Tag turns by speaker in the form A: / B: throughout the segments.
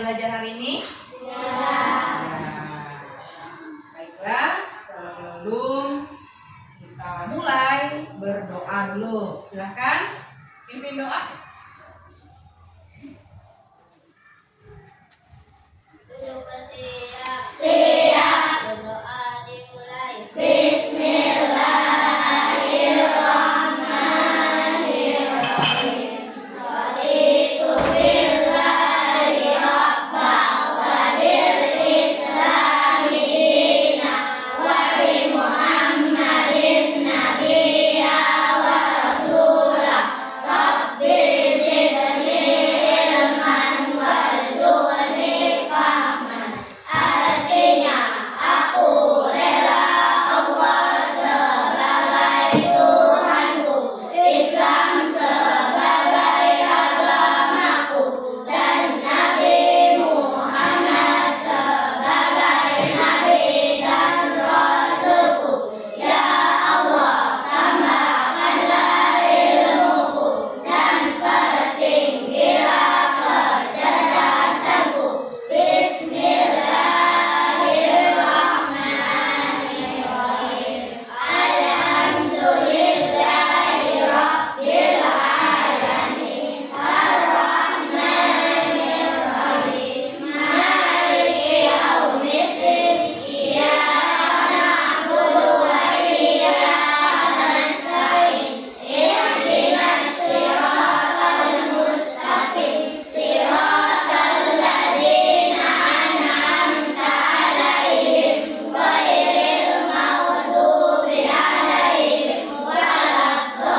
A: belajar hari ini?
B: Siap.
A: Baiklah, sebelum kita mulai berdoa dulu. Silahkan pimpin doa.
B: Duduk bersiap. Siap. Berdoa dimulai. Bismillahirrahmanirrahim. Raditu billahi rabbah wa bil islami dina wa bi Muhammadin nabiyya wa rasulah. Rabbi zidni ilman warzuqni fahman. Artinya, aku rela Allah sebagai Tuhanku, Islam sebagai agamaku, dan Nabi Muhammad sebagai Nabi dan Rasulku. Ya Allah, tambahkanlah ilmuku dan pertinggilah kecerdasanku. Bismillahirrahmanirrahim. Alhamdulillahi rabbil alamin. Ar-Rahmanir-Rahim. Maliki yaumiddin. Iyyaka na'budu wa iyyaka nasta'in. Ihdinas siratal mustaqim. Siratal ladzina an'amta 'alaihim ghairil maghdubi 'alaihim waladdallin.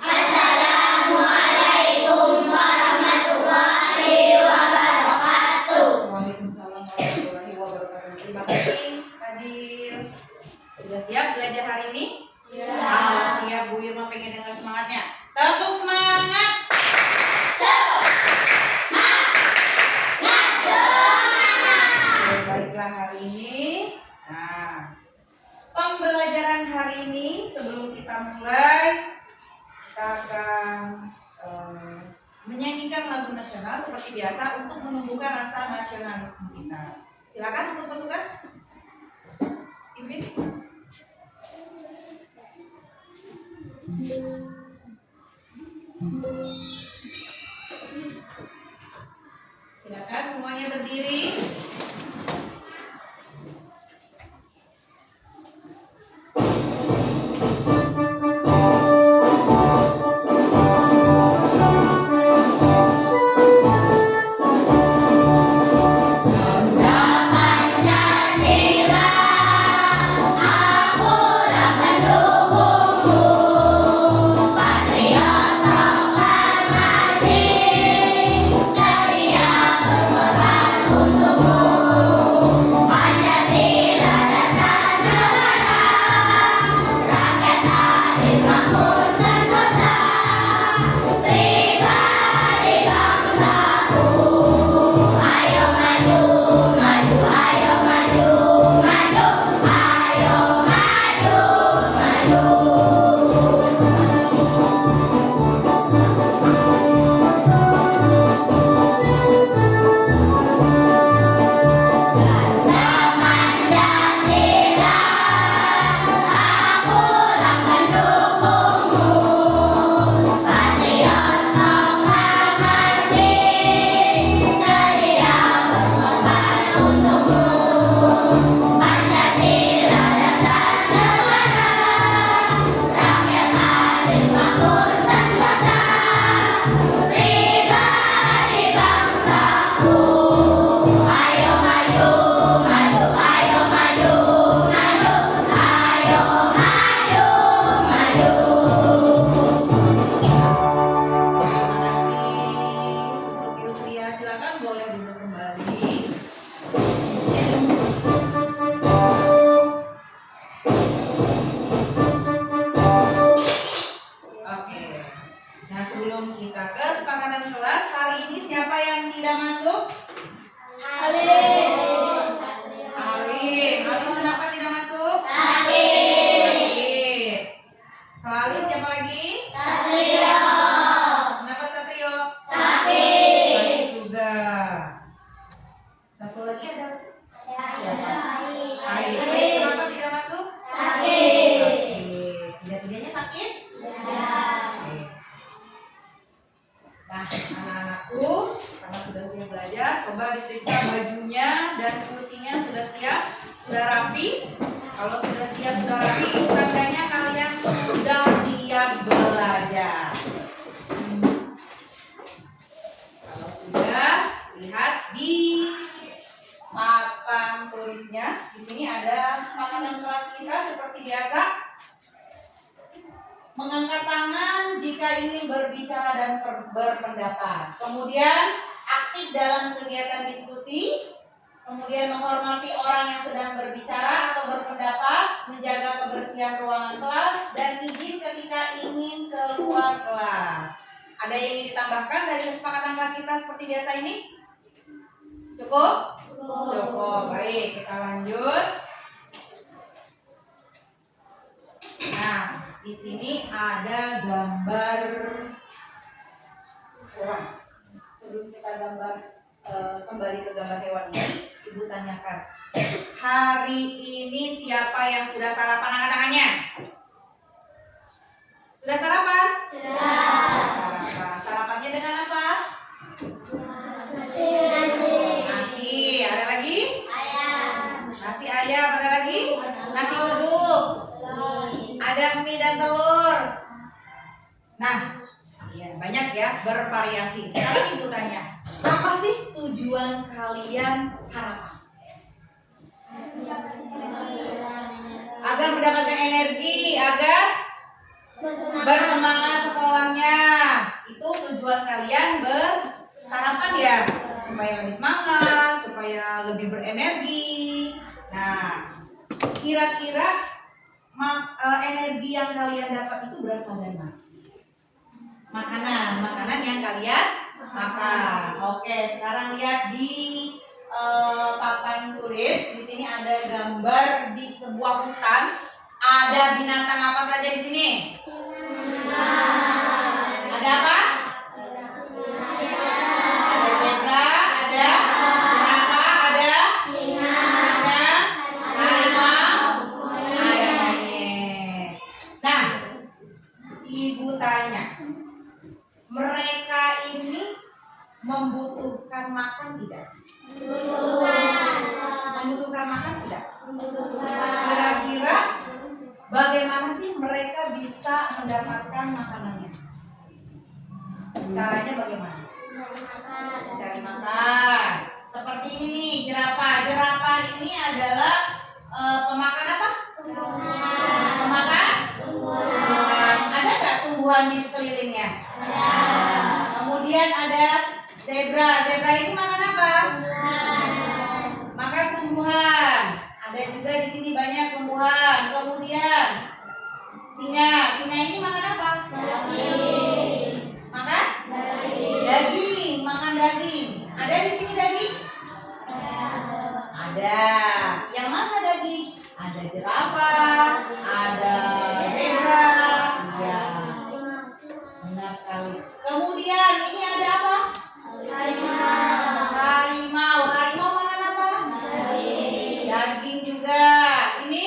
B: Assalamualaikum warahmatullahi wabarakatuh.
A: Waalaikumsalam warahmatullahi wabarakatuh. Terima kasih, Kadir. Sudah siap belajar hari ini? Kalau siap, Bu Irma pengen dengar semangatnya. Tepuk semangat. Baiklah hari ini. Nah, pembelajaran hari ini sebelum kita mulai, kita akan menyanyikan lagu nasional seperti biasa untuk menumbuhkan rasa nasionalisme kita. Silakan untuk petugas. Pimpin. Silakan semuanya berdiri.
B: Pancasila, akulah pendukungmu. Patriot proklamasi, setia berkorban untukmu. Pancasila dasar negara, rakyat adil makmur sentosa. Pribadi bangsaku, ayo maju, maju, ayo maju, maju, ayo maju, maju. Pancasila, akulah pendukungmu. Patriot proklamasi, setia berkorban untukmu. Pancasila dasar negara, rakyat adil makmur sentosa. Pribadi bangsaku, ayo maju, maju, ayo maju, maju, ayo maju, maju.
A: Terima kasih. Untuk Yusria, silakan boleh duduk kembali. Oke. Nah, sebelum kita ke kesepakatan kelas, hari ini siapa yang tidak masuk?
B: Alim.
A: Alim. Alim kenapa tidak masuk?
B: Sakit.
A: Kalau Alim siapa lagi?
B: Satrio.
A: Kenapa Satrio? coba diperiksa bajunya dan kursinya sudah siap, sudah rapi. Kalau sudah siap, sudah rapi, itu tandanya kalian sudah siap belajar. Kalau sudah, lihat di papan tulisnya. Di sini ada kesepakatan kelas kita seperti biasa. Mengangkat tangan jika ingin berbicara dan berpendapat. Kemudian aktif dalam kegiatan diskusi. Kemudian menghormati orang yang sedang berbicara atau berpendapat, menjaga kebersihan ruangan kelas, dan izin ketika ingin keluar kelas. Ada yang ingin ditambahkan dari kesepakatan kelas kita seperti biasa ini? Cukup? Cukup. Baik, kita lanjut. Nah, di sini ada gambar hewan. Sebelum kita kembali ke gambar hewan ini, Ibu tanyakan, hari ini siapa yang sudah sarapan? Angkat tangannya. Sudah sarapan? Sarapan. Sarapannya dengan apa? Nasi. Ada lagi? Nasi ayam. Ada lagi? Nasi uduk. Ada mie dan telur. Nah, ya banyak ya, bervariasi. Sekarang Ibu tanya, apa sih tujuan kalian sarapan? Agar mendapatkan energi, agar bersemangat sekolahnya. Itu tujuan kalian bersarapan ya, supaya lebih semangat, supaya lebih berenergi. Nah, kira-kira energi yang kalian dapat itu berasal dari mana? Makanan yang kalian makan. Oke, sekarang lihat di papan tulis. Di sini ada gambar di sebuah hutan. Ada binatang apa saja di sini? Ada apa? Ada zebra, ada jerapah, ada singa, harimau, ada monyet. Nah, Ibu tanya, mereka ini membutuhkan makan tidak? Membutuhkan makan tidak? Kira-kira bagaimana sih mereka bisa mendapatkan makanannya? Caranya bagaimana? Cari makan. Seperti ini nih, jerapah. Jerapah ini adalah pemakan apa? Pemakan? Tumbuhan. Ada nggak tumbuhan di sekelilingnya? Kemudian ada zebra. Zebra ini makan apa? Makan tumbuhan. Ada juga di sini banyak tumbuhan. Kemudian singa. Singa ini makan apa? Makan? Daging. Makan daging. Ada di sini daging? Ada. Yang mana daging? Ada jerapah. Ada zebra. Iya. Benar sekali. Kemudian ini ada apa? Harimau. Harimau makan apa? Daging juga. Ini?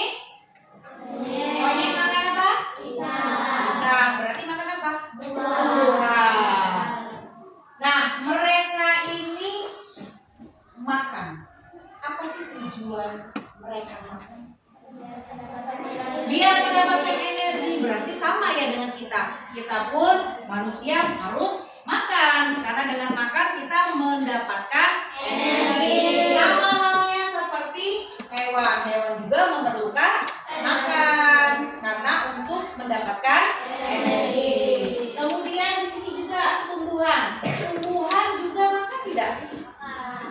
A: Monyet makan apa? Pisang. Berarti makan apa? Tumbuhan. Nah, mereka ini makan. Apa sih tujuan mereka makan? Biar mendapatkan energi. Berarti sama ya dengan kita. Kita pun manusia harus makan. Karena dengan makan kita mendapatkan energi. Sama halnya seperti hewan. Hewan juga memerlukan makan karena untuk mendapatkan energi. Kemudian di sini juga tumbuhan. Tumbuhan juga makan tidak?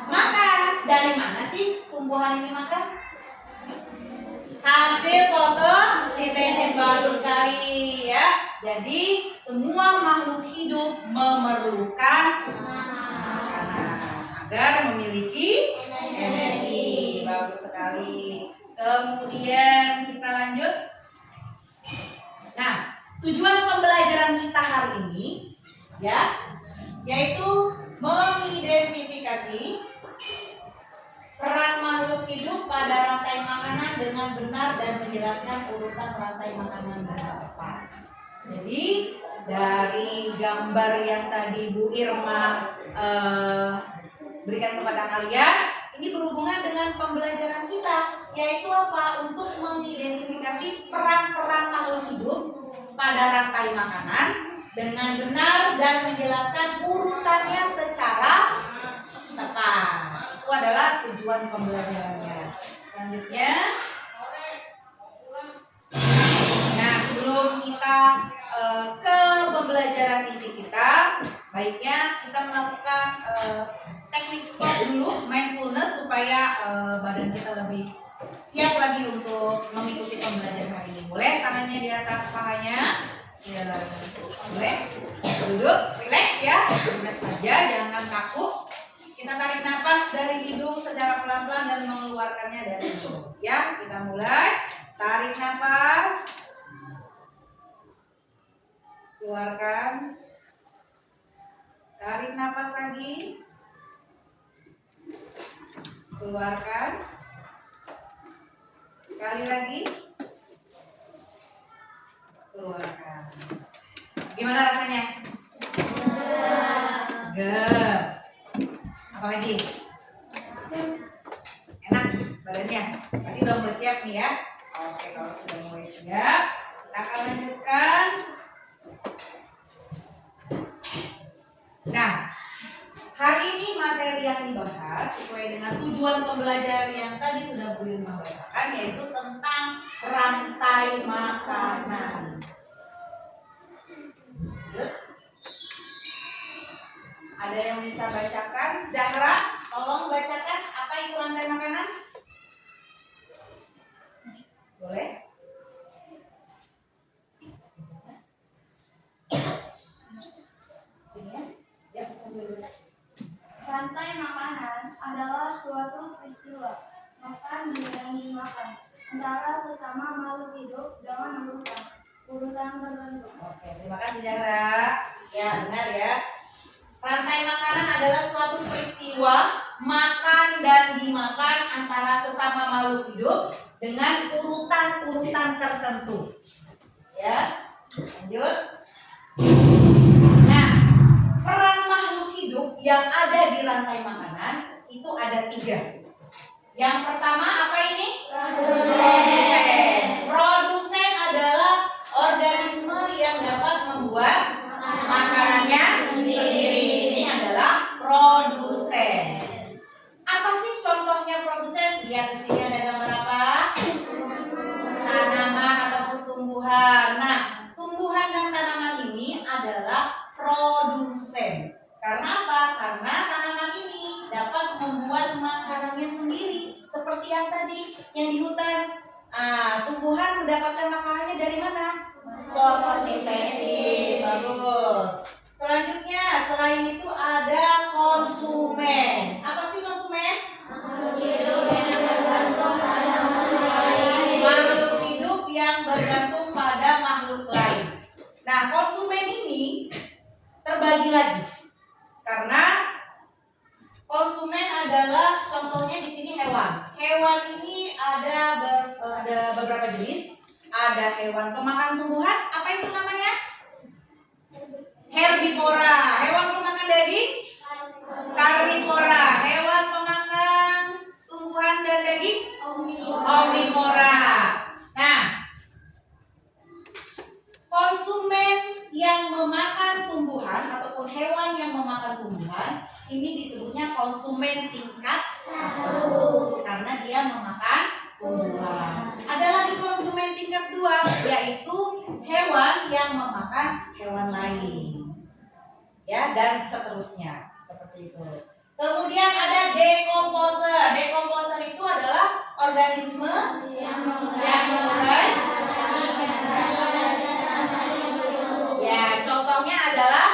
A: Makan. Dari mana sih tumbuhan ini makan? Hasil fotosintesis. Bagus sekali ya. Jadi semua makhluk hidup memerlukan makanan agar memiliki energi. Bagus sekali. Kemudian kita lanjut. Nah, tujuan pembelajaran kita hari ini ya, yaitu mengidentifikasi peran makhluk hidup pada rantai makanan dengan benar dan menjelaskan urutan rantai makanan dengan tepat. Jadi dari gambar yang tadi Bu Irma berikan kepada kalian ini berhubungan dengan pembelajaran kita, yaitu apa? Untuk mengidentifikasi peran-peran makhluk hidup pada rantai makanan dengan benar dan menjelaskan urutannya secara tepat. Itu adalah tujuan pembelajarannya. Selanjutnya, nah sebelum kita ke pembelajaran inti kita, baiknya kita melakukan teknik stop dulu, mindfulness, supaya badan kita lebih siap lagi untuk mengikuti pembelajaran hari ini. Boleh tangannya di atas pahanya, ya, boleh duduk, relax ya, relax saja, jangan kaku. Kita tarik nafas dari hidung secara pelan-pelan dan mengeluarkannya dari hidung. Ya, kita mulai. Tarik nafas, keluarkan. Tarik nafas lagi, keluarkan. Sekali lagi, keluarkan. Gimana rasanya? Segar. Apalagi? Enak badannya. Berarti udah mulai siap nih ya. Oke, kalau sudah mulai siap, kita akan lanjutkan. Nah, hari ini materi yang dibahas sesuai dengan tujuan pembelajaran yang tadi sudah Bu Irma bacakan, yaitu tentang rantai makanan. Ada yang bisa bacakan? Zahra, tolong bacakan apa itu rantai makanan? Boleh?
B: Rantai makanan adalah suatu peristiwa makan dan dimakan antara sesama makhluk hidup dengan urutan tertentu.
A: Oke, terima kasih Zahra. Ya, benar ya. Rantai makanan adalah suatu peristiwa makan dan dimakan antara sesama makhluk hidup dengan urutan-urutan tertentu. Ya, lanjut. Nah, peran makhluk hidup yang ada di rantai makanan itu ada 3. Yang pertama apa ini? Produsen. Produsen adalah organisme yang dapat membuat makanannya sendiri. Ini adalah produsen. Apa sih contohnya produsen? Lihat di sini ada gambar apa? Tanaman ataupun tumbuhan. Nah, tumbuhan dan tanaman ini adalah produsen. Karena apa? Karena tanaman ini dapat membuat makanannya sendiri. Seperti yang tadi, yang di hutan. Tumbuhan mendapatkan makanannya dari mana? Fotosintesis. Bagus. Selanjutnya, selain itu ada konsumen. Apa sih konsumen? Makhluk hidup yang bergantung pada makhluk lain. Makhluk hidup yang bergantung pada makhluk lain. Nah, konsumen ini terbagi lagi. Karena konsumen adalah contohnya di sini hewan. Hewan ini ada beberapa jenis. Ada hewan pemakan tumbuhan. Apa itu namanya? Herbivora. Hewan pemakan daging? Karnivora. Hewan pemakan tumbuhan dan daging? Omnivora. Nah, konsumen yang memakan tumbuhan ataupun hewan yang memakan tumbuhan ini disebutnya konsumen tingkat 1 karena dia memakan tumbuhan. Ada lagi konsumen tingkat 2, yaitu hewan yang memakan hewan lain. Ya, dan seterusnya. Seperti itu. Kemudian ada dekomposer. Dekomposer itu adalah organisme yang memulai. Ya, contohnya adalah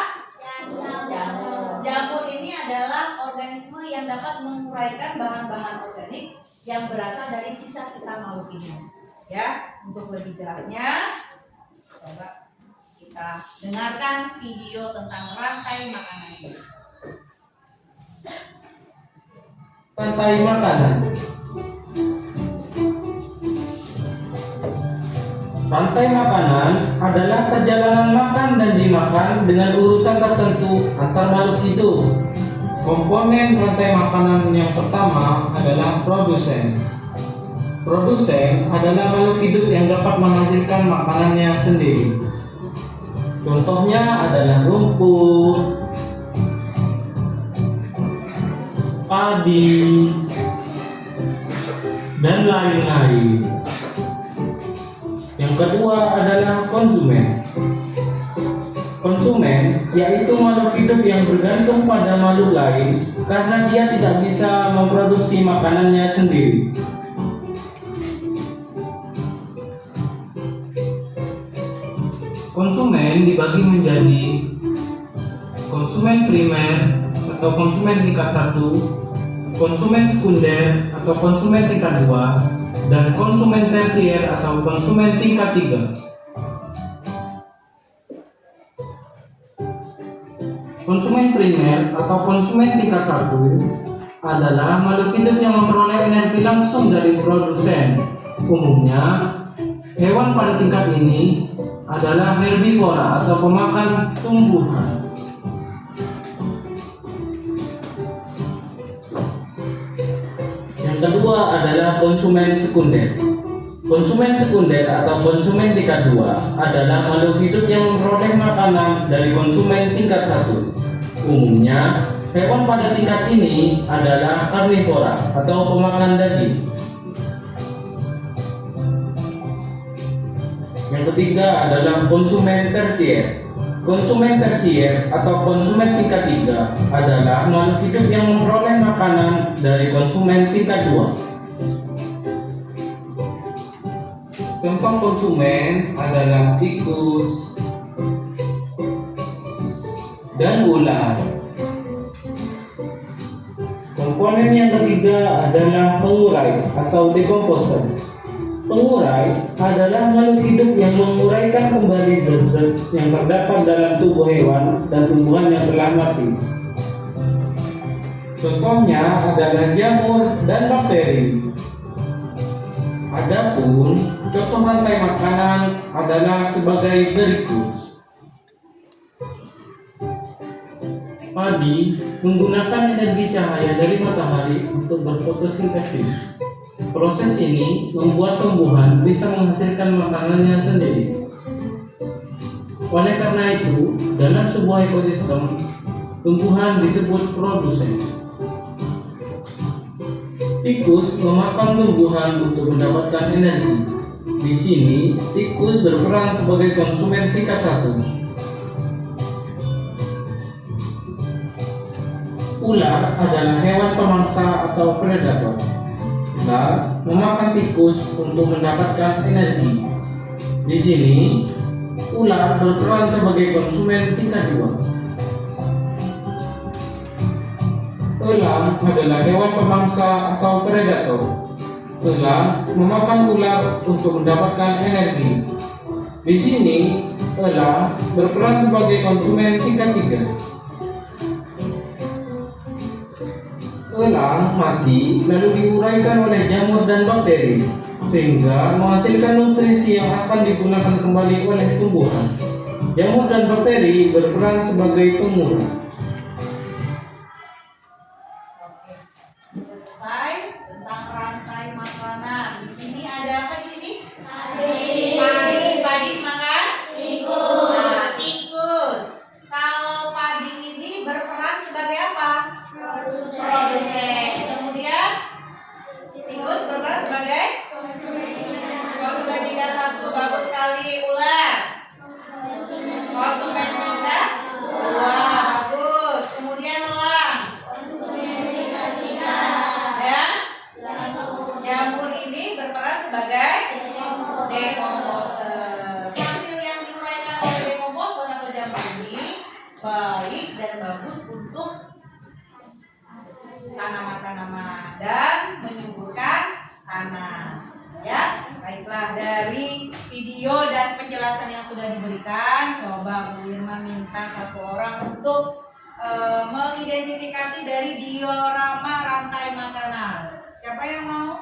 A: jamur. Jamur ini adalah organisme yang dapat menguraikan bahan-bahan organik yang berasal dari sisa-sisa makhluk hidup. Ya, untuk lebih jelasnya, coba kita dengarkan video tentang rantai makanan ini.
C: Rantai makanan. Rantai makanan adalah perjalanan makan dan dimakan dengan urutan tertentu antar makhluk hidup. Komponen rantai makanan yang pertama adalah produsen. Produsen adalah makhluk hidup yang dapat menghasilkan makanannya sendiri. Contohnya adalah rumput, padi, dan lain-lain. Yang kedua adalah konsumen. Konsumen yaitu makhluk hidup yang bergantung pada makhluk lain karena dia tidak bisa memproduksi makanannya sendiri. Konsumen dibagi menjadi konsumen primer atau konsumen tingkat 1, konsumen sekunder atau konsumen tingkat 2, dan konsumen tersier atau konsumen tingkat 3. Konsumen primer atau konsumen tingkat 1 adalah makhluk hidup yang memperoleh energi langsung dari produsen. Umumnya, hewan pada tingkat ini adalah herbivora atau pemakan tumbuhan. Yang kedua adalah konsumen sekunder. Konsumen sekunder atau konsumen tingkat 2 adalah makhluk hidup yang memperoleh makanan dari konsumen tingkat 1. Umumnya, hewan pada tingkat ini adalah karnivora atau pemakan daging. Yang ketiga adalah konsumen tersier. Konsumen tersier atau konsumen tingkat 3 adalah makhluk hidup yang memperoleh makanan dari konsumen tingkat 2. Contoh konsumen adalah tikus dan ular. Komponen yang ketiga adalah pengurai atau decomposer. Pengurai adalah makhluk hidup yang menguraikan kembali zat-zat yang terdapat dalam tubuh hewan dan tumbuhan yang telah mati. Contohnya adalah jamur dan bakteri. Adapun contoh rantai makanan adalah sebagai berikut. Padi menggunakan energi cahaya dari matahari untuk berfotosintesis. Proses ini membuat tumbuhan bisa menghasilkan makanannya sendiri. Oleh karena itu, dalam sebuah ekosistem, tumbuhan disebut produsen. Tikus memakan tumbuhan untuk mendapatkan energi. Di sini, tikus berperan sebagai konsumen tingkat 1. Ular adalah hewan pemangsa atau predator. Ular memakan tikus untuk mendapatkan energi. Di sini, ular berperan sebagai konsumen tingkat 2. Elang adalah hewan pemangsa atau predator. Elang memakan ular untuk mendapatkan energi. Di sini, elang berperan sebagai konsumen tingkat 3. Elang mati lalu diuraikan oleh jamur dan bakteri sehingga menghasilkan nutrisi yang akan digunakan kembali oleh tumbuhan. Jamur dan bakteri berperan sebagai pengurai.
A: Selesai tentang rantai makanan. Di sini ada apa di sini? Padi makan tikus. Nah, tikus. Kalau padi ini berperan sebagai apa? Produsen. Kemudian tikus berperan sebagai konsumen tingkat 1. Bagus sekali. Ular konsumen tingkat 2. Bagus. Kemudian elang. Dan jamur ini berperan sebagai decomposer. Hasil yang diuraikan oleh decomposer atau jamur ini baik dan bagus untuk tanaman-tanaman dan menyuburkan tanah. Ya, baiklah, dari video dan penjelasan yang sudah diberikan, coba Bu Irma minta satu orang untuk mengidentifikasi dari diorama rantai makanan. Siapa yang mau?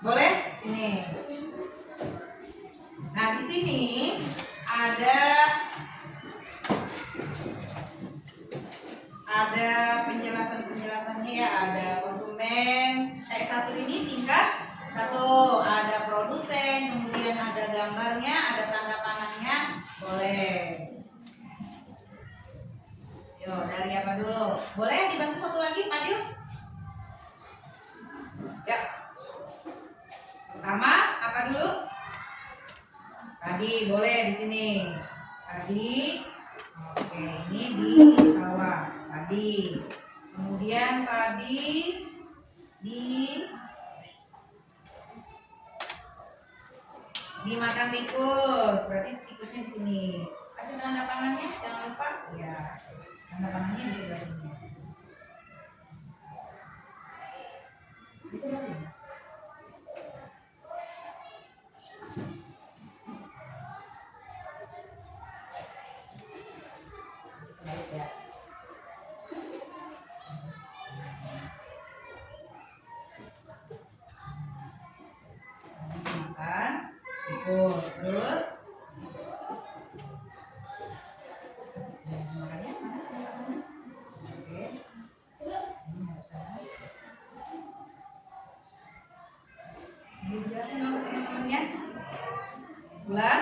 A: Boleh? Sini. Nah, di sini ada Tuh, ada produsen, kemudian ada gambarnya, ada tanda panahnya, boleh. Yo, dari apa dulu? Boleh dibantu satu lagi, Fadil? Ya. Pertama, apa dulu? Padi, boleh di sini. Padi. Oke, ini di sawah. Padi. Kemudian padi dimakan tikus. Berarti tikusnya di sini. Kasih tanda panahnya, jangan lupa. Ya, tanda panahnya di sebelah sini. Di sebelah sini. Baik ya. Makan tikus, terus makannya mana? Oke. Ini harus sana. Ini jelasin dong teman-temannya. Ular.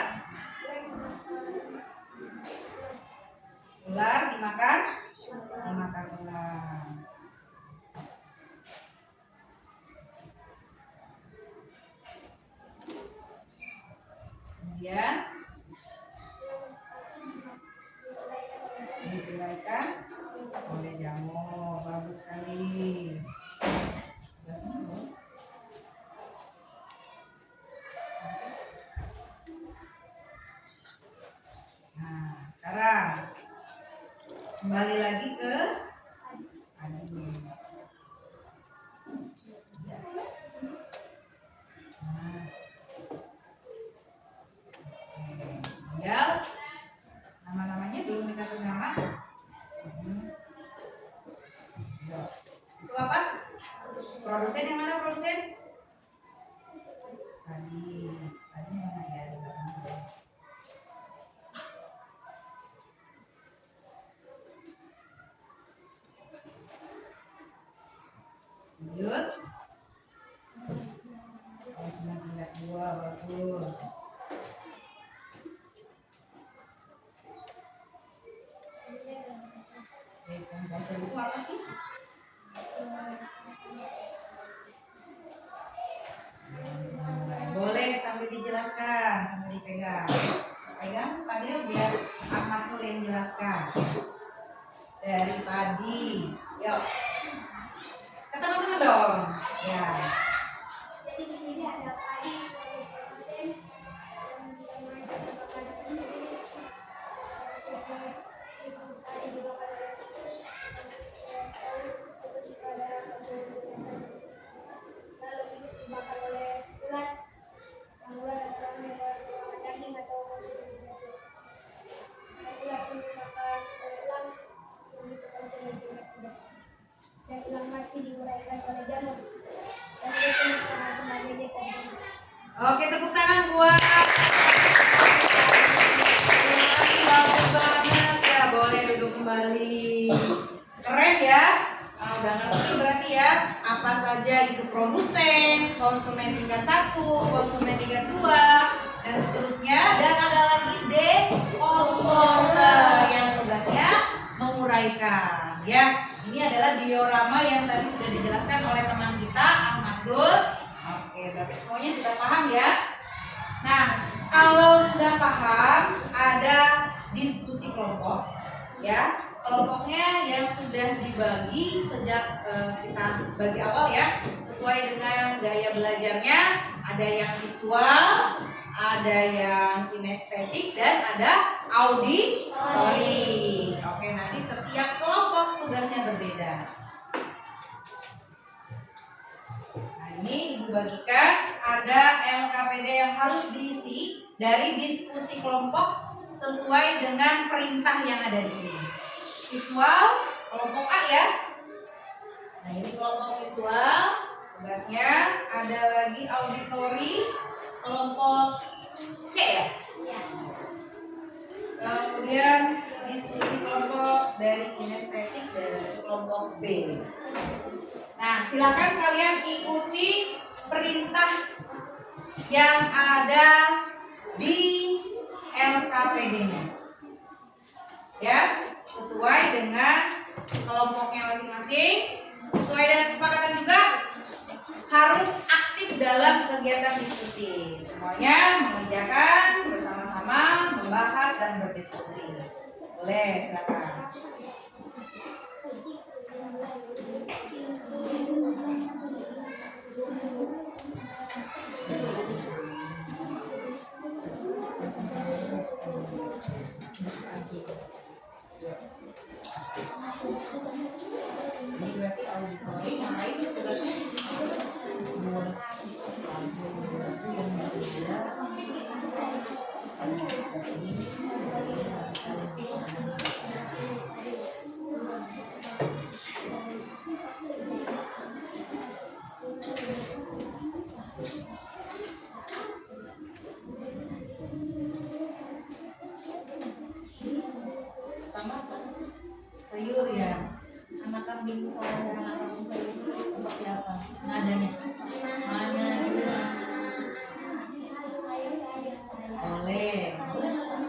A: Ular dimakan ular. Kemudian diberikan oleh jamur, bagus sekali. Nah, sekarang kembali lagi ke padi. Nah, tinggal nama-namanya belum dikasih nama. Itu apa? Produsen yang mana produsen? Padi. Padi mana ya? Lanjut. Oh, cuma tinggal 2, bagus. Komposer itu apa sih? Boleh sambil dijelaskan, sambil dipegang. Pegang, Fadil biar Ahmad Nur yang menjelaskan. Dari padi. Yuk. Ke teman-teman dong. Ya.
B: Jadi di sini ada padi sebagai produsen yang bisa menghasilkan makanan sendiri. Tadi juga pada tikus, tikus pada lalu tikus dimakan oleh ular. Yang ular adalah hewan daging atau konsumen binatang. Ular pun dimakan oleh elang, begitu konsumen binatang. Dan elang mati diuraikan oleh jamur. Dan itu merupakan sebagai dekomposisi.
A: Oke, tepuk tangan buat. Bagus banget ya, boleh duduk kembali. Keren ya. Udah ngerti berarti ya apa saja itu produsen, konsumen tingkat 1, konsumen tingkat 2, dan seterusnya. Dan ada lagi dekomposer yang tugasnya menguraikan ya. Ini adalah diorama yang tadi sudah dijelaskan oleh teman kita Ahmad Nur. Oke, berarti semuanya sudah paham ya. Nah, kalau sudah paham, ada diskusi kelompok ya. Kelompoknya yang sudah dibagi sejak kita bagi awal ya, sesuai dengan gaya belajarnya. Ada yang visual, ada yang kinestetik, dan ada auditori. Oke, nanti setiap kelompok tugasnya berbeda. Nah, ini Ibu bagikan ada LKPD yang harus diisi dari diskusi kelompok sesuai dengan perintah yang ada di sini. Visual, kelompok A ya. Nah, ini kelompok visual, tugasnya. Ada lagi auditori, kelompok C ya. Kemudian diskusi kelompok dari kinestetik dari kelompok B. Nah, silakan kalian ikuti perintah yang ada di LKPD-nya. Ya, sesuai dengan kelompoknya masing-masing, sesuai dengan kesepakatan juga harus aktif dalam kegiatan diskusi. Semuanya mengerjakan bersama-sama, membahas dan berdiskusi. Boleh, silakan. Ini berarti auditori yang lain tugasnya pertama apa? Sayur ya. Anak kambing sama anak kambing sayur itu seperti apa? Nadanya? Mana? Boleh. Boleh masuk.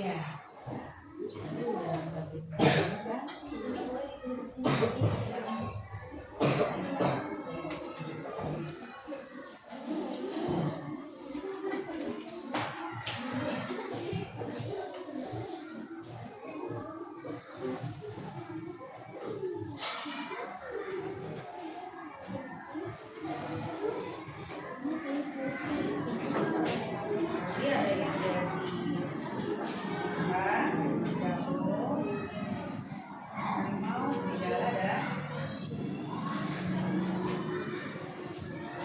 A: Ya. Jadi ada yang dari jamur, harimau, serigala dan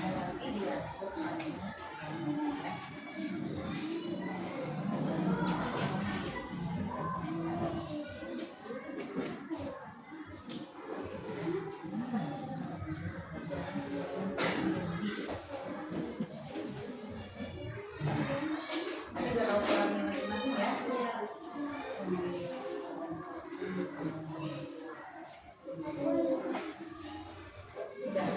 A: lagi dia. Ini udah tahu orangnya masing-masing ya. Sudah.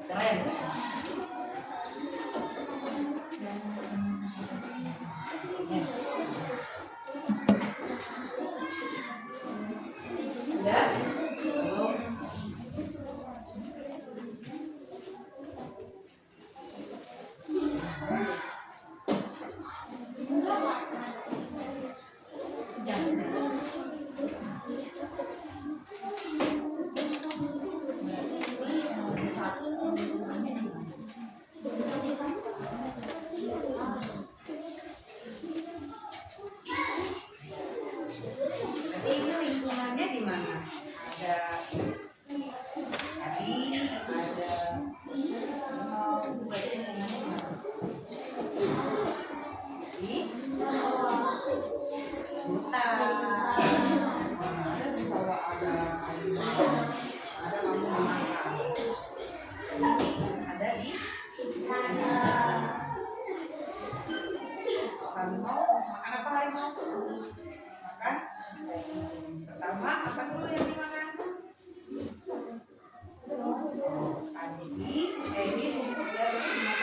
A: Keren. Ya. Udah? Belum? Berarti ini lingkungannya di mana? Ada tadi, ada berarti lingkungannya di mana? Di hutan. Di sawah ada kamu makan. Ada di harimau. Makan apa harimau? Makan. Pertama apa dulu yang dimakan? Padi. Ini rumput ya, dimakan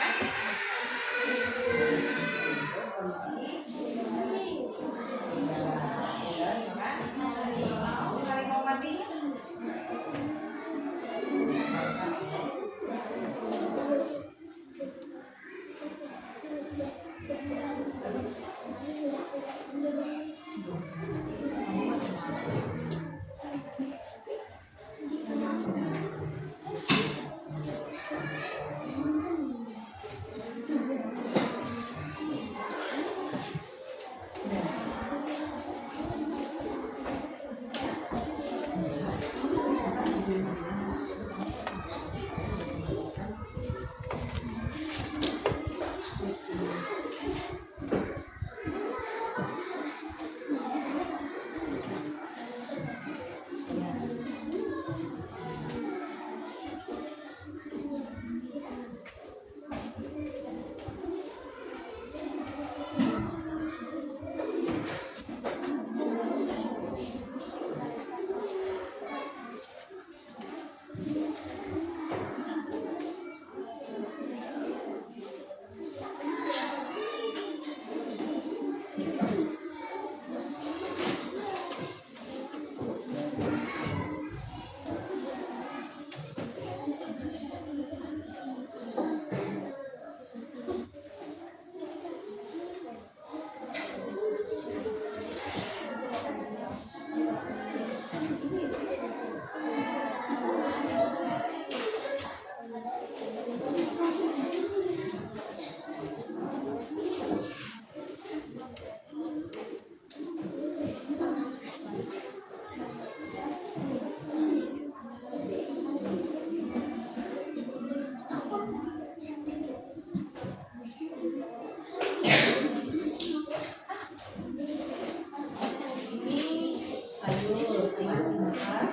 A: sayur, selamat makan.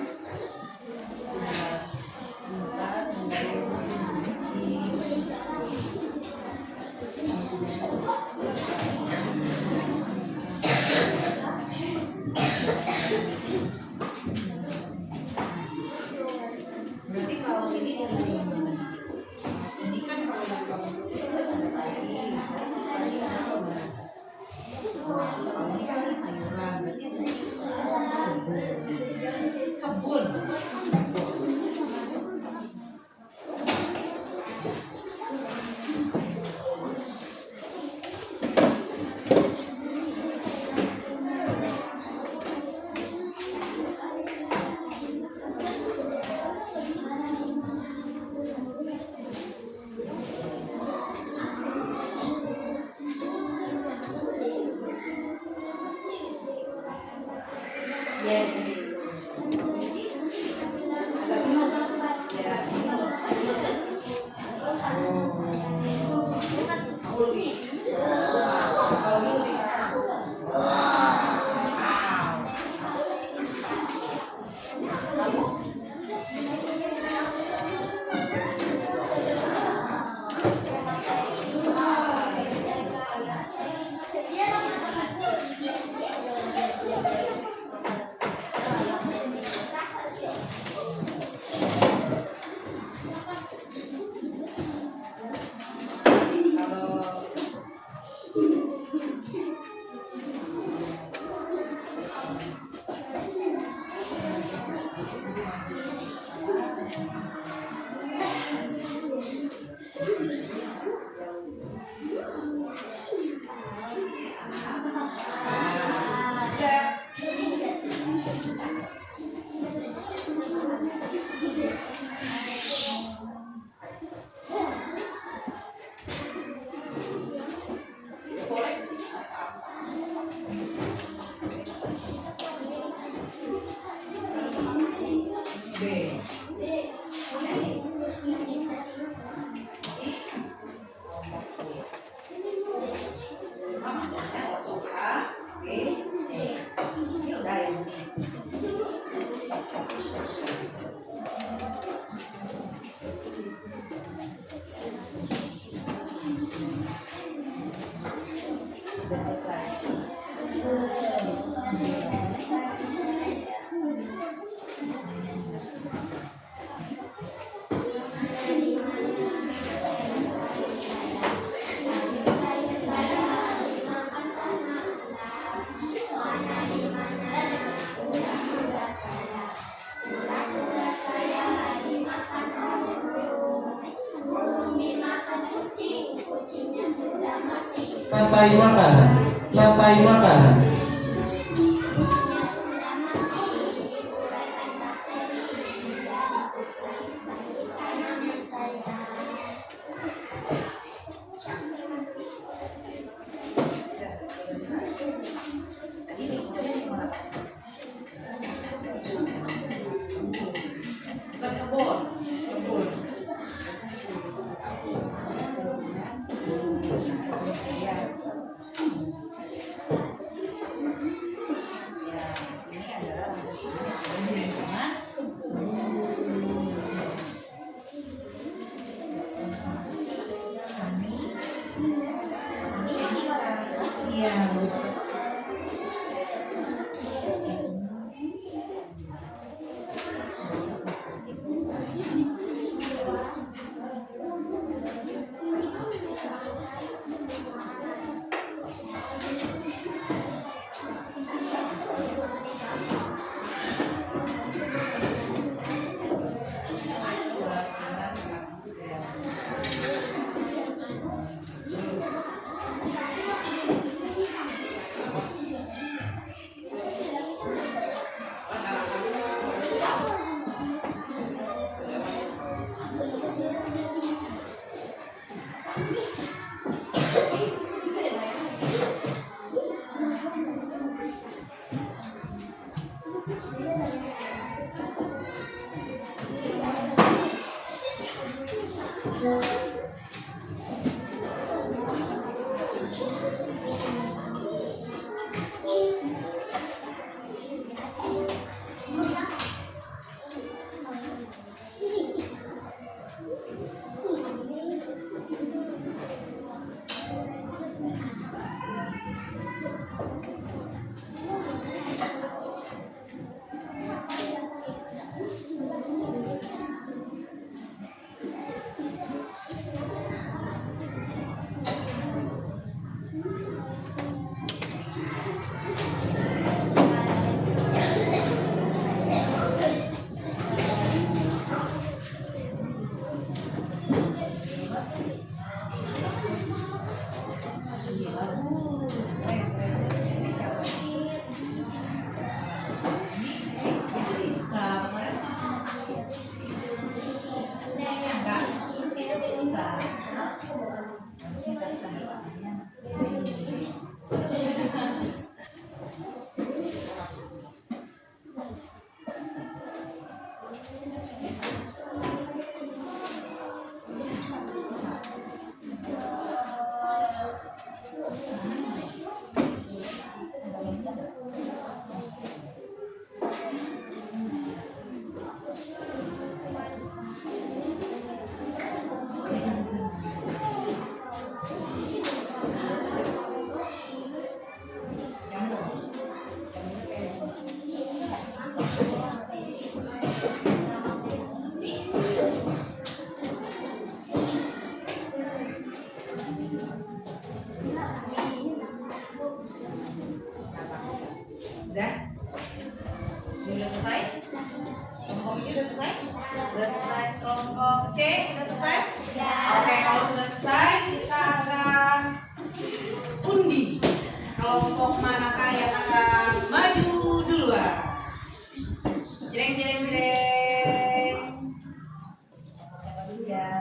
A: Berarti kalau ini dari mana? Ini kan kalau dari kamu tadi ada apa? Ini kan sayuran, berarti kebun. Ya, ada minum. Ya, minum. Kalau minum
C: Lantai makanan, lantai makanan.
A: Bukan kebun. Ya. Ini udah selesai? Kelompok ini udah selesai? Udah selesai. Kelompok C udah selesai? Oke, kalau sudah selesai kita akan undi. Kelompok manakah yang akan maju duluan? Jreng jreng jreng. Siapa dulu ya?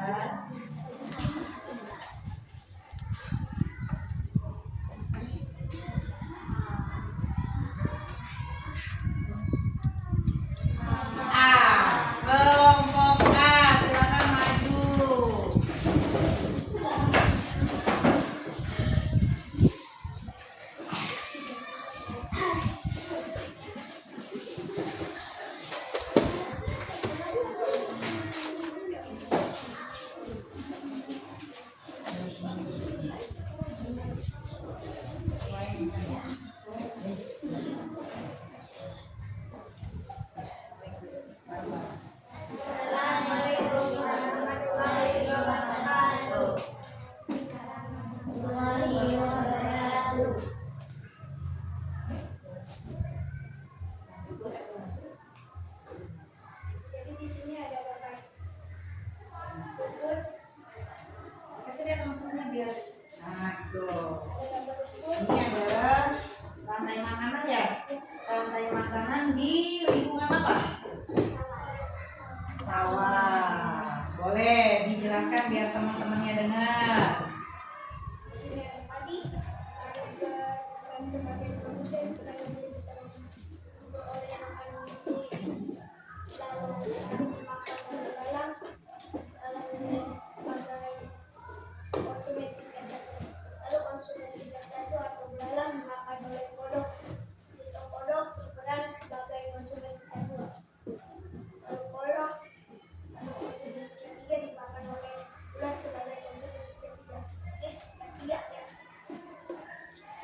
A: Kelompok A, silakan maju.
B: Jadi di sini ada Bapak Puput,
A: Kasih lihat teman-temannya biar. Nah, tuh.
B: ada Bapak Puput,
A: Ini adalah rantai makanan ya. Rantai makanan di lingkungan apa? Sawah. Boleh dijelaskan biar teman-temannya dengar.
B: di sini ada padi, ada juga peran sebagai produsen kita juga bisa memperoleh makanan ini, lalu makan oleh dalam, lalu sebagai konsumen tingkat satu, lalu konsumen tingkat satu atau dalam makan oleh kodok, itu kodok berperan sebagai konsumen tingkat dua, lalu kodok konsumen tingkat tiga dimakan oleh ular sebagai konsumen tingkat tiga. Tiga ya.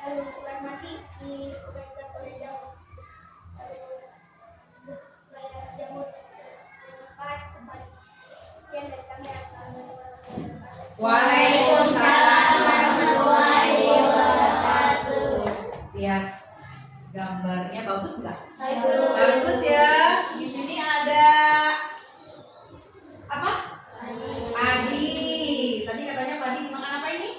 B: Lalu ular mati dipegang oleh jamur. Lalu layar jamur tempat tempat yang dari kami assalamualaikum warahmatullahi wabarakatuh.
A: Waalaikumsalam warahmatullahi wabarakatuh. Lihat gambarnya bagus nggak? Bagus ya. Di sini ada apa? Padi. Tadi katanya padi dimakan apa ini?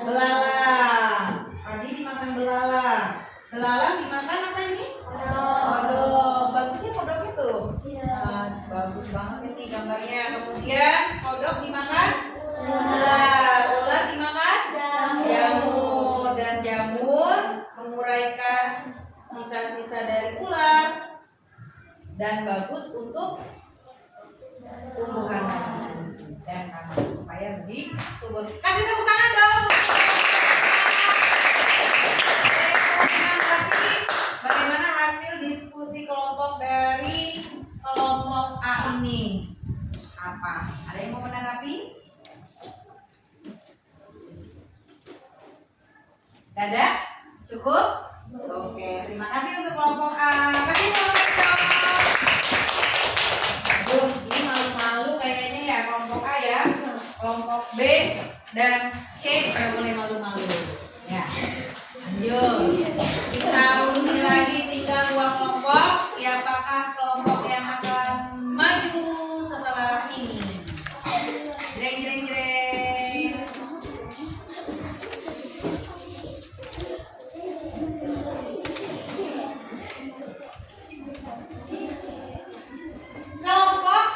A: Belalang. Padi dimakan belalang. Belalang dimakan apa ini? Kodok. Bagusnya kodok itu. Bagus banget ini gambarnya. Kemudian kodok dimakan ular. Ular dimakan jamur. Dan jamur menguraikan sisa-sisa dari ular. Dan bagus untuk tumbuhan dan tanaman supaya lebih subur. Kasih tepuk tangan dong. Menanggapi bagaimana hasil diskusi kelompok dari kelompok A ini? Apa? Ada yang mau menanggapi? Gak ada? Cukup? Oke, terima kasih untuk kelompok A. Kasih kelompok A. Aduh, ini malu-malu kayaknya ya kelompok A ya. Kelompok B dan C nggak boleh malu-malu. Ya, lanjut. Kita undi lagi, tinggal 2 kelompok. Siapakah kelompok yang akan maju setelah ini? Jreng jreng jreng. Kelompok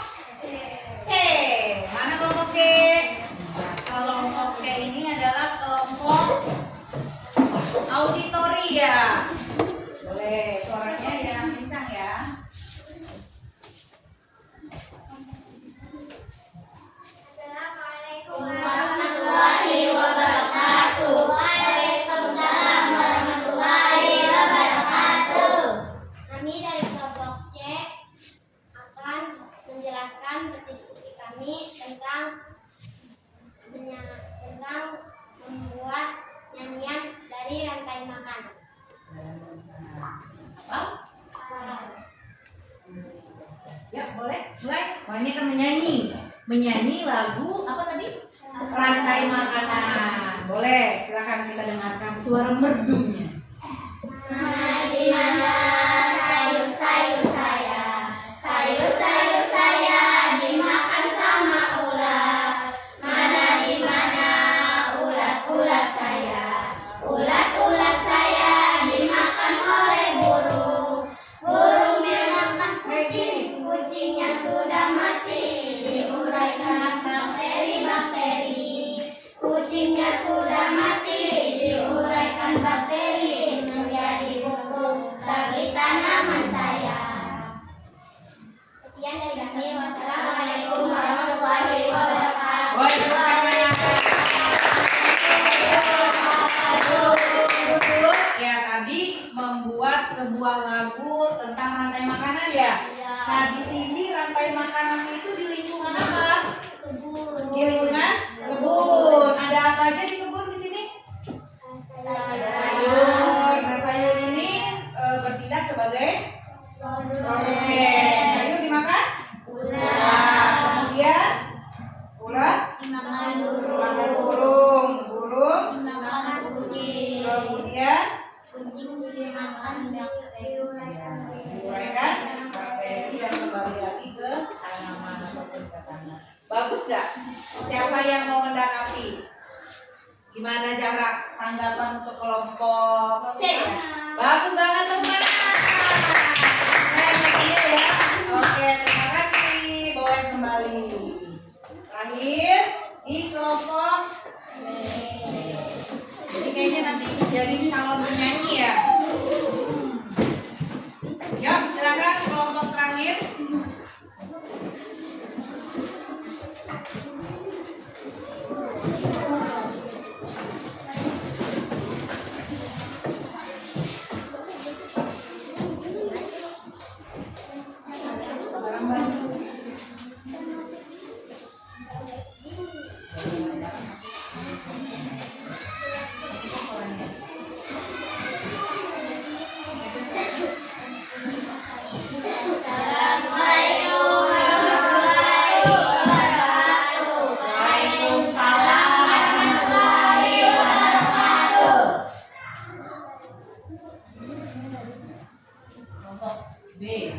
A: C. Mana kelompok C? Kelompok C ini adalah kelompok auditori ya. Boleh suaranya yang kencang ya.
B: Assalamualaikum
D: warahmatullahi wabarakatuh. Waalaikumsalam warahmatullahi wabarakatuh.
B: Kami dari kelompok C akan menjelaskan berdiskusi kami tentang membuat nyanyian dari rantai makanan.
A: Apa? Ya boleh mulai. Oh, ini kan menyanyi lagu apa tadi? Rantai makanan. Boleh, silakan kita dengarkan suara merdunya.
D: Mana di mana sayur-sayur
A: rantai makanan ya. Nah, di sini rantai makanan itu di lingkungan apa? Di lingkungan kebun. Ada apa aja di kebun di sini? Ada sayur. Nah, sayur ini bertindak sebagai produsen. Sayur dimakan? Nah, kemudian ulat dimakan burung. Burung kemudian diuraikan bakteri dan kembali lagi ke tanaman ataupun ke tanah. Bagus gak? Siapa yang mau mendakapi? Gimana cara tanggapan untuk kelompok C? Bagus banget teman. Ya. Oke, terima kasih. Boleh kembali. Terakhir di kelompok. Jadi kayaknya nanti jadi calon penyanyi ya. Ya, silakan kelompok terakhir. B.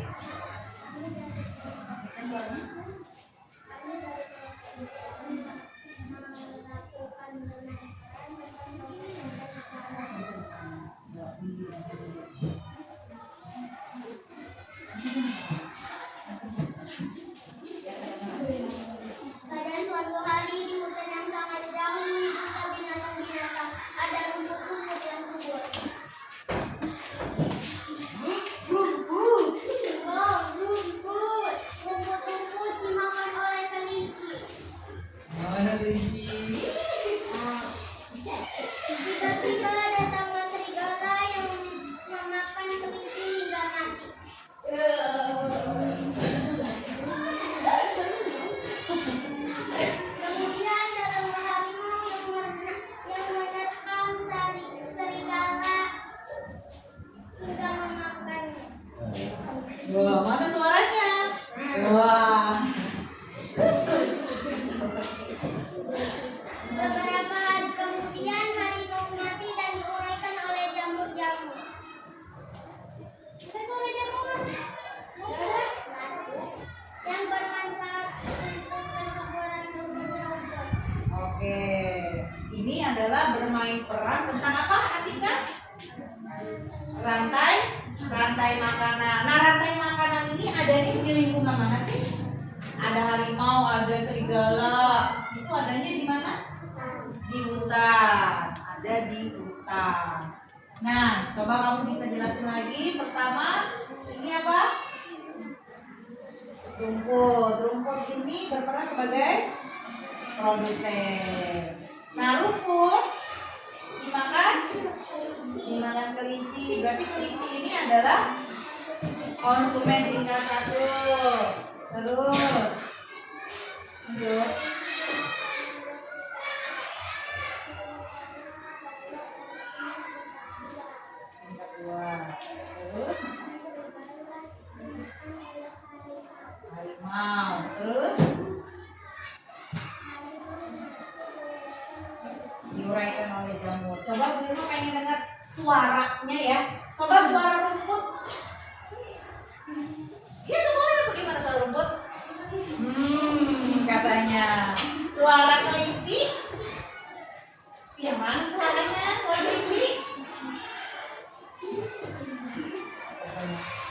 D: Pada suatu hari di hutan yang sangat jauh ada binatang-binatang, ada rumput-rumput yang subur. Rumput-rumput dimakan oleh kelinci.
A: Mana kelinci?
D: Tiba-tiba datanglah serigala yang memakan kelinci hingga mati. Kemudian datanglah harimau yang menerkam serigala hingga memakannya.
A: Wah, mana suaranya? Wah.
D: Beberapa hari kemudian harimau mati dan diuraikan oleh jamur-jamur. Yang bermanfaat untuk kesuburan rumput-rumput.
A: Oke. Ini adalah bermain peran tentang apa, Atika? Rantai makanan. Nah, rantai makanan ini adanya di lingkungan mana sih? Ada harimau, ada serigala. Itu adanya di mana? Di hutan. Ada di hutan. Nah, coba kamu bisa jelasin lagi. Pertama, ini apa? Rumput. Rumput ini berperan sebagai produsen. Nah, rumput dimakan kelinci. Berarti kelinci ini adalah konsumen tingkat 1. Terus lanjut. Tingkat 2. Terus harimau. Terus diuraikan oleh jamur. Coba Bu Nurma pengen dengar suaranya ya. Coba suara rumput. Iya, boleh. Bagaimana suara rumput? Katanya suara kelinci. Yang mana suaranya? Suara kelinci.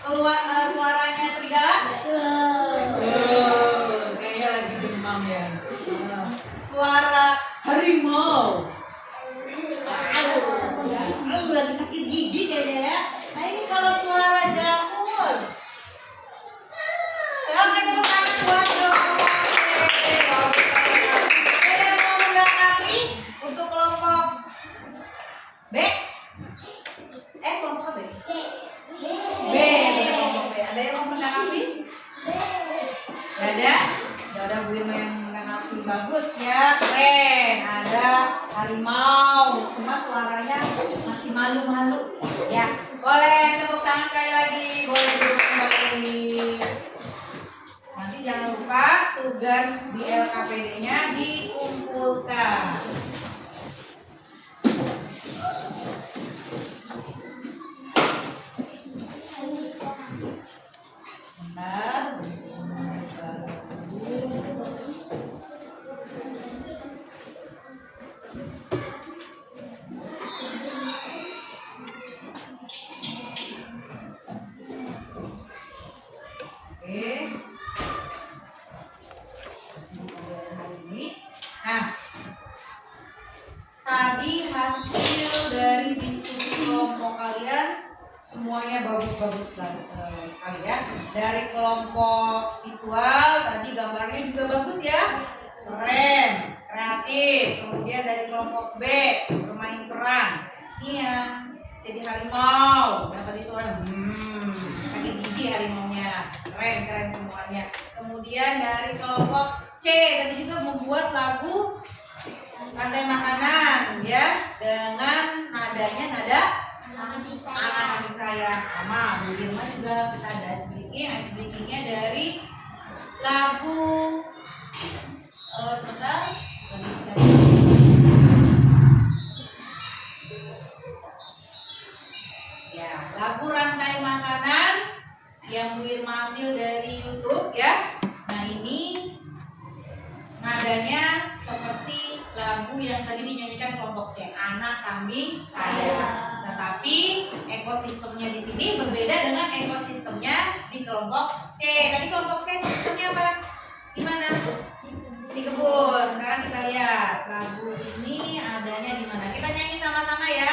A: Keluar suaranya serigala. Kayaknya lagi demam ya. Suara harimau. Aduh, lagi sakit gigi kayaknya ya. Nah, ini kalau suara jamur. Oke, tepuk tangan buat kelompok C. Ada yang mau mendakapi untuk kelompok B? Kelompok B? B, untuk kelompok B. Ada yang yang mau menanggapi? Gak ada? Gak ada Bu Irma yang menanggapi. Bagus ya, keren. Ada harimau, cuma suaranya masih malu-malu. Ya, boleh tepuk tangan sekali lagi. Boleh duduk kembali. Nanti jangan lupa tugas di LKPD-nya dikumpulkan. Bentar. Oke. Nah, tadi hasil dari diskusi kelompok kalian semuanya bagus-bagus sekali ya. Dari kelompok visual tadi gambarnya juga bagus ya, keren, kreatif. Kemudian dari kelompok B bermain peran, ini ya jadi harimau. Yang tadi suara sakit gigi harimaunya, keren semuanya. Kemudian dari kelompok C tadi juga membuat lagu rantai makanan ya, dengan nadanya nada anak hati saya. Sama Bu Irma juga kita ada ice breakingnya dari lagu sebentar ya, lagu rantai makanan yang Bu Irma ambil dari YouTube ya. Nah ini nadanya seperti lagu yang tadi dinyanyikan kelompok C, anak kambing saya. Tetapi ekosistemnya di sini berbeda dengan ekosistemnya di kelompok C. Tadi kelompok C ekosistemnya apa? Gimana? Di kebun. Sekarang kita lihat lagu ini adanya di mana. Kita nyanyi sama-sama ya.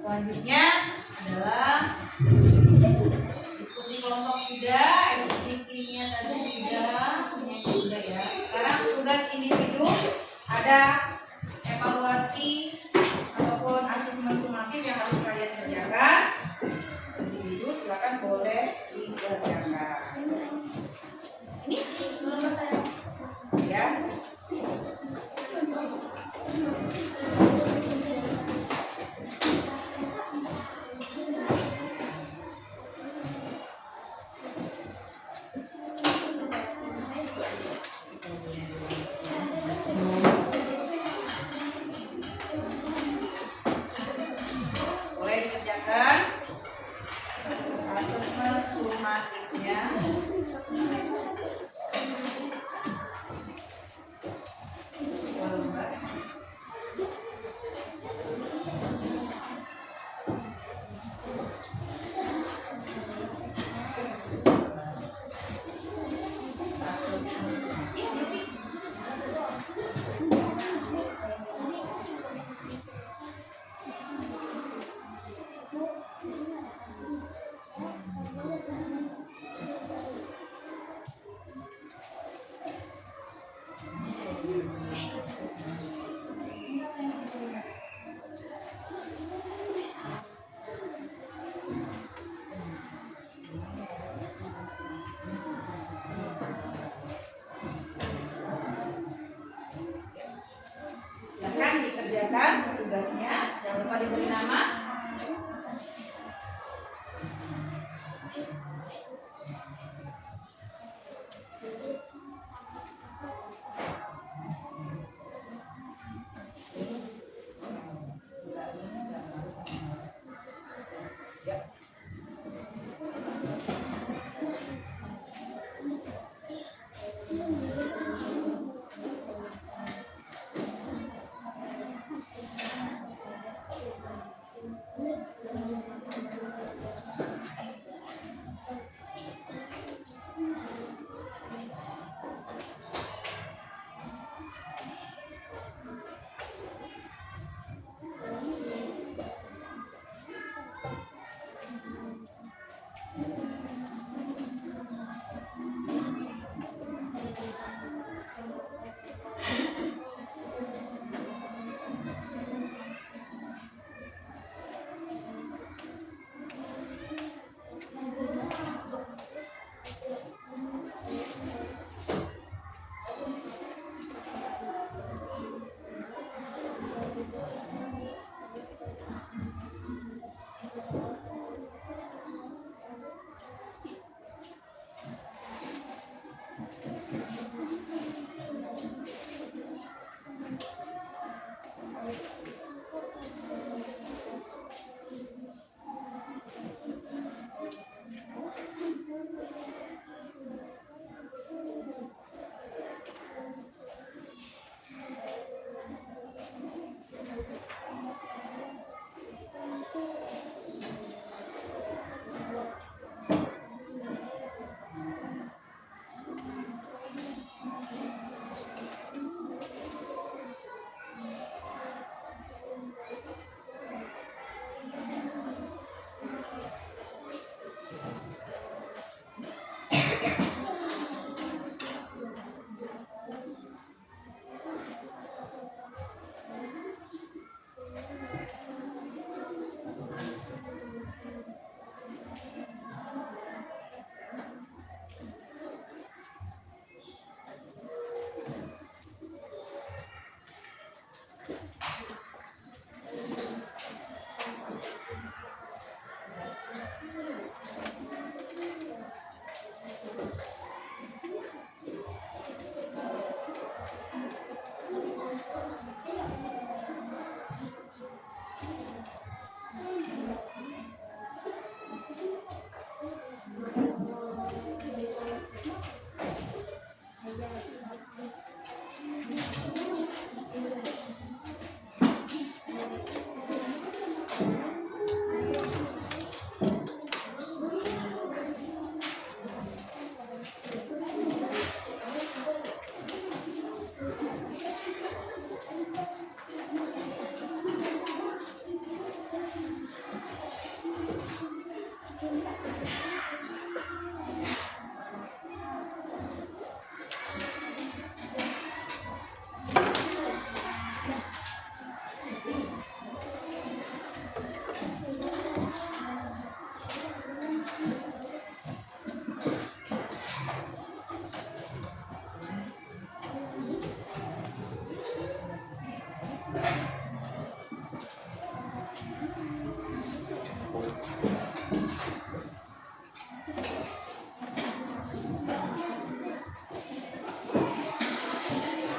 A: Selanjutnya adalah diskusi kelompok sudah, eksplikinya tadi sudah ya. Sekarang tugas individu ada evaluasi ataupun asesmen sumatif yang harus kalian kerjakan. Individu silakan boleh dikerjakan. Ini menurut saya ya. Silakan dikerjakan tugasnya. Jangan lupa diberi nama.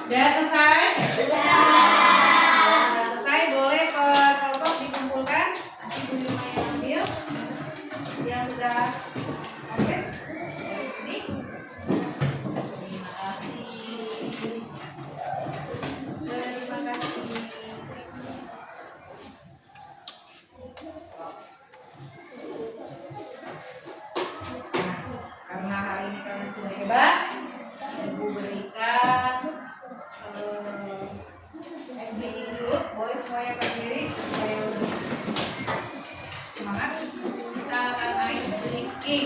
A: Sudah selesai? Sudah. Sudah selesai, boleh kelompok dikumpulkan. Nanti Bu Nima yang ambil. Yang sudah komplit. Ini. Terima kasih. Terima kasih. Karena hari ini kalian sudah hebat, Ibu berikan SBI dulu. Boleh semuanya berdiri supaya lebih semangat. Kita akan ice breaking.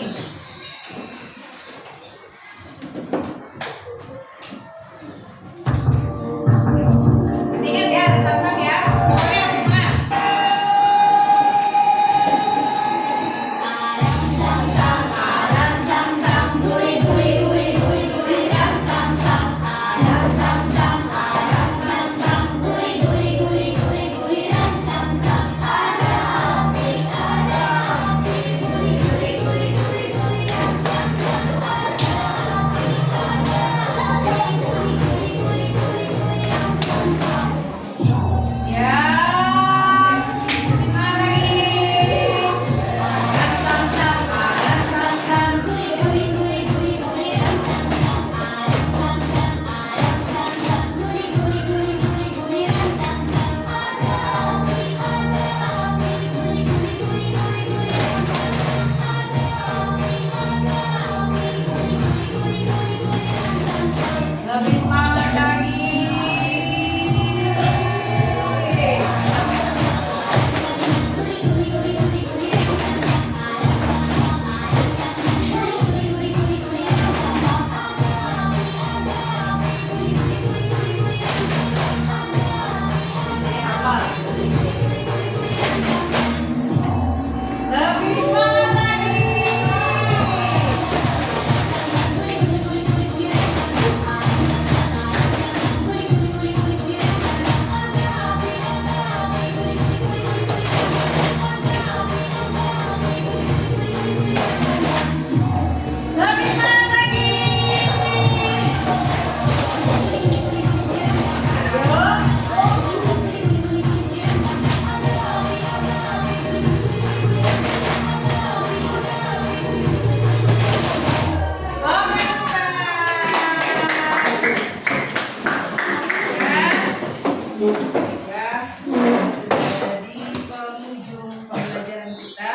A: Ya, sudah di penghujung pembelajaran kita.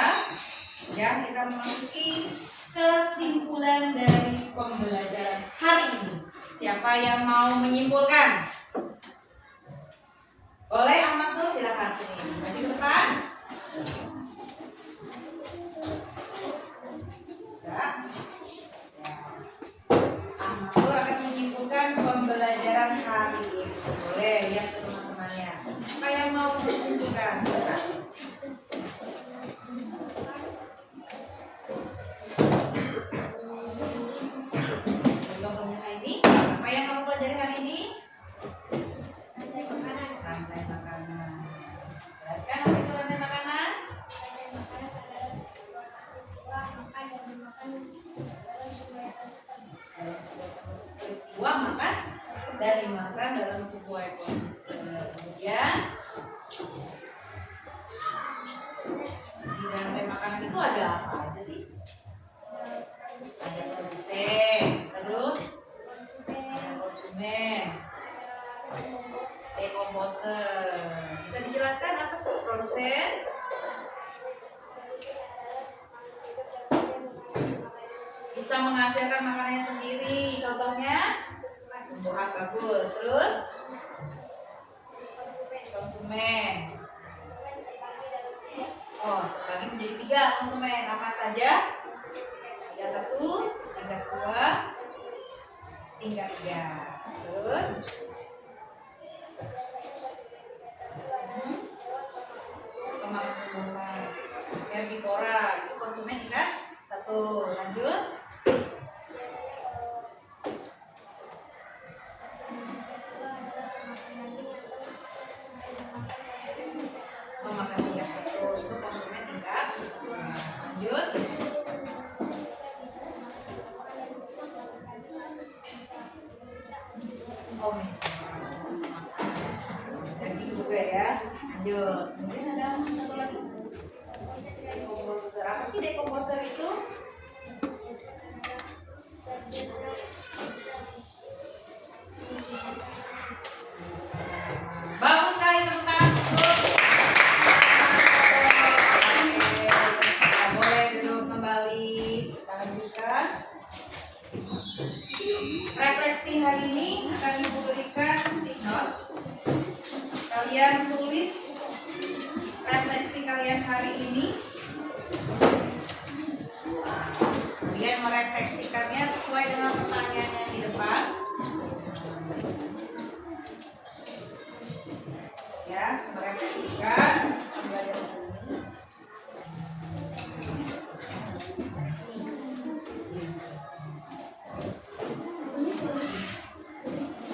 A: Ya, kita memasuki kesimpulan dari pembelajaran hari ini. Siapa yang mau menyimpulkan? Boleh, Amatul, silakan sini. Maju ke depan. Ya. Amatul akan menyimpulkan pembelajaran hari ini. Boleh, lihat ke teman-temannya. Siapa yang mau menyimpulkan? Silakan. Apa yang kamu pelajari hari ini?
B: Rantai makanan.
A: Rantai makanan. Jelaskan apa itu rantai makanan?
B: Rantai makanan adalah sebuah peristiwa makan dan dimakan dalam sebuah ekosistem.
A: Dalam sebuah peristiwa makan dan dimakan dalam sebuah ekosistem. Kemudian di rantai makanan itu ada apa aja sih? Ada produsen, terus ada konsumen, dekomposer. Bisa dijelaskan apa sih produsen? Bisa menghasilkan makanannya sendiri. Contohnya tumbuhan bagus. Terus konsumen. Oh, terbagi menjadi 3 konsumen. Apa saja? Tingkat 1, tingkat 2, tingkat 3. Terus pemakan tumbuhan. Herbivora itu konsumen tingkat 1. Lanjut. Memakan tingkat 1 itu konsumen tingkat 2. Lanjut. Oh, daging juga ya. Lanjut. Kemudian ada satu lagi. Dekomposer. Apa sih dekomposer itu? Bagus sekali teman-teman. Boleh duduk kembali. Kita lanjutkan. Refleksi hari ini akan Ibu berikan stick note. Kalian tulis refleksi kalian hari ini. Kalian merefleksikannya sesuai dengan pertanyaan yang di depan. Ya, merefleksikan pembelajaran ini.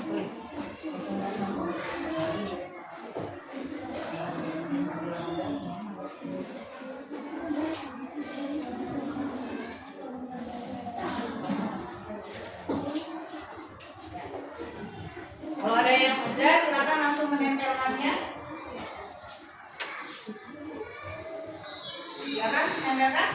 A: Tulis. Kalau ada yang sudah, silakan langsung menempelkannya. Silakan menempelkan.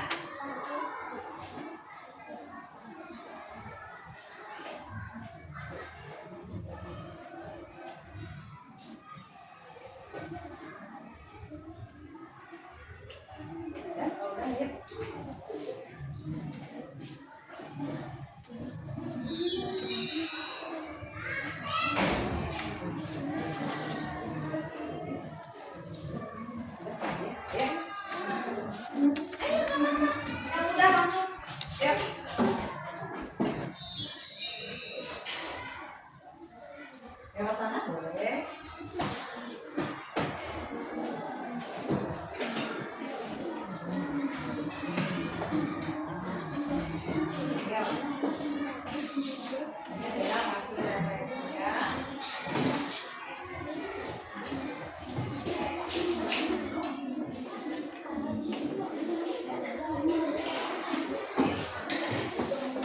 A: Ya, kalau udah, ya. Ya. Yang udah langsung. Ya. Lewat sana boleh. Ya. Ini adalah hasil refleksinya.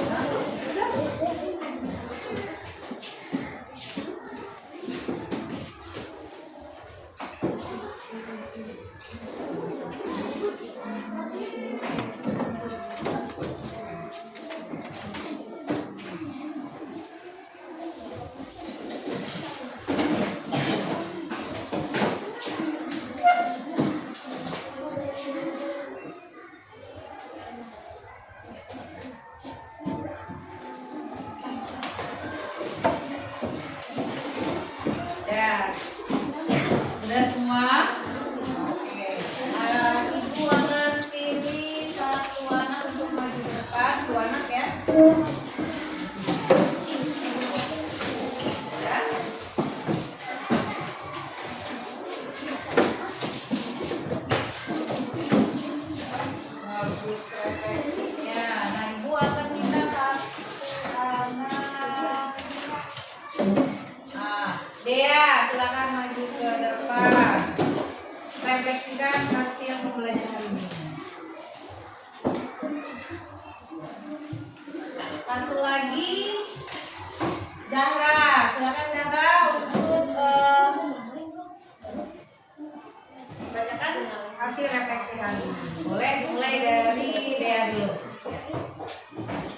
A: Masuk, udah. silakan maju ke depan. Refleksikan hasil pembelajaran ini. Satu lagi, Zahra. Silakan Zahra untuk bacakan hasil refleksi hari ini. Boleh mulai dari Dea dulu.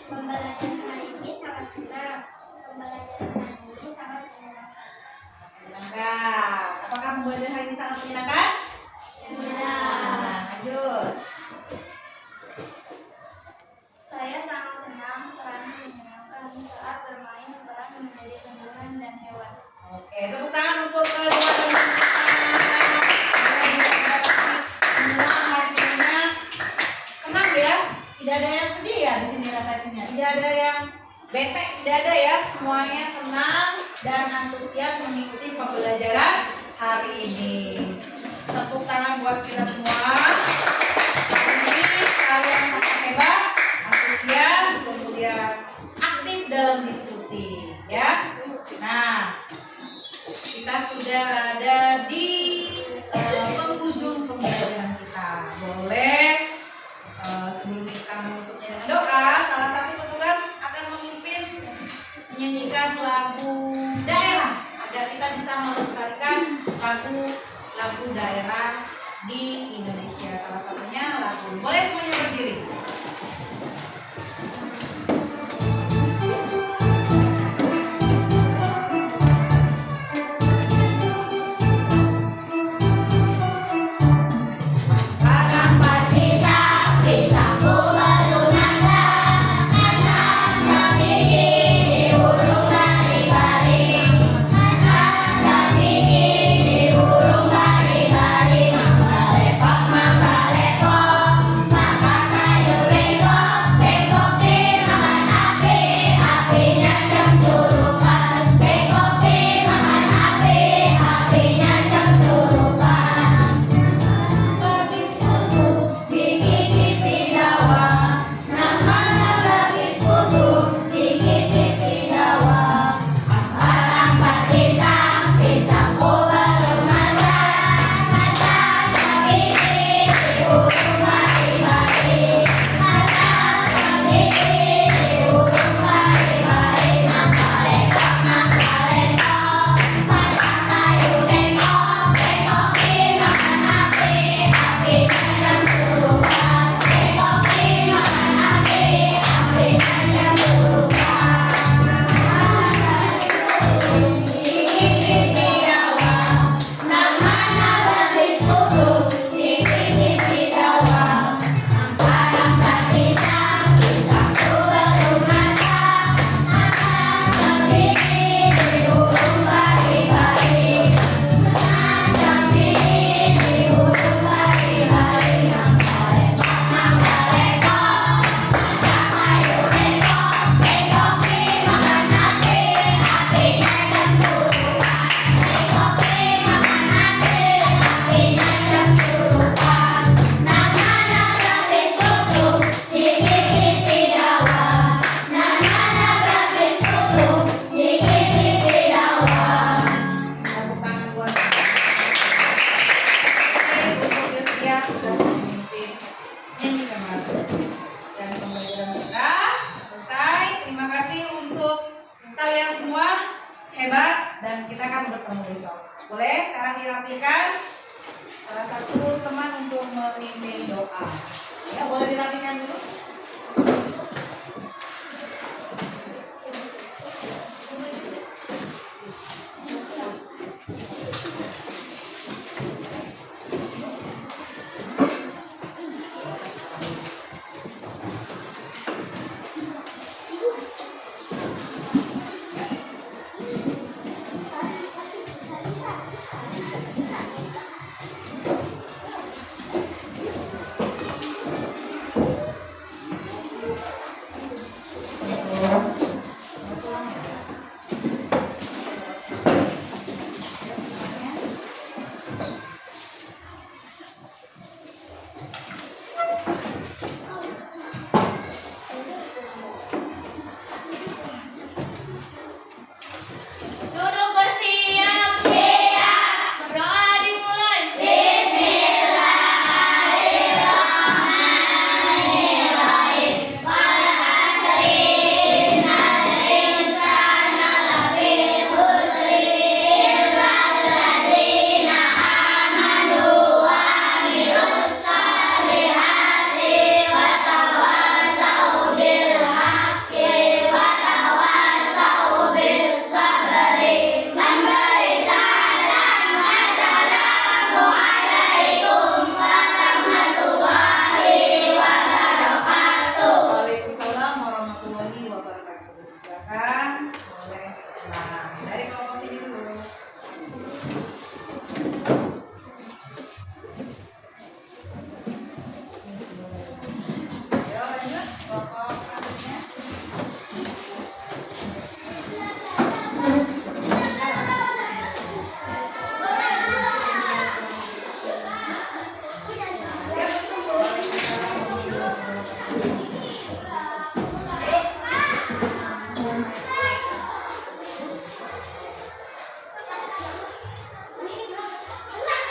B: Pembelajaran hari ini sangat senang. Pembelajaran hari ini sangat menyenangkan.
A: Menyenangkan. Apakah pembelajaran hari ini sangat menyenangkan? Nah, lanjut.
B: Saya sangat senang karena menyenangkan saat bermain peran menjadi tumbuhan dan hewan.
A: Oke, tepuk tangan untuk kedua teman-teman. Semua hasilnya senang ya. Tidak ada yang sedih ya di sini refleksinya. Tidak ada yang bete, tidak ada ya. Semuanya senang dan antusias mengikuti pembelajaran hari ini. Tepuk tangan buat kita semua. Hari ini kalian sangat hebat, antusias, kemudian aktif dalam diskusi, ya. Nah, kita sudah ada di penghujung pembelajaran kita. Boleh sebelum kita menutupnya dengan doa, salah satu petugas akan memimpin menyanyikan lagu daerah agar kita bisa melestarikan lagu daerah di Indonesia. Salah satunya lagu. Boleh semuanya berdiri. Hebat, dan kita akan bertemu besok. Boleh sekarang dirapikan salah satu teman untuk memimpin doa. Ya, boleh dirapikan dulu. silakan boleh ulang dari kelompok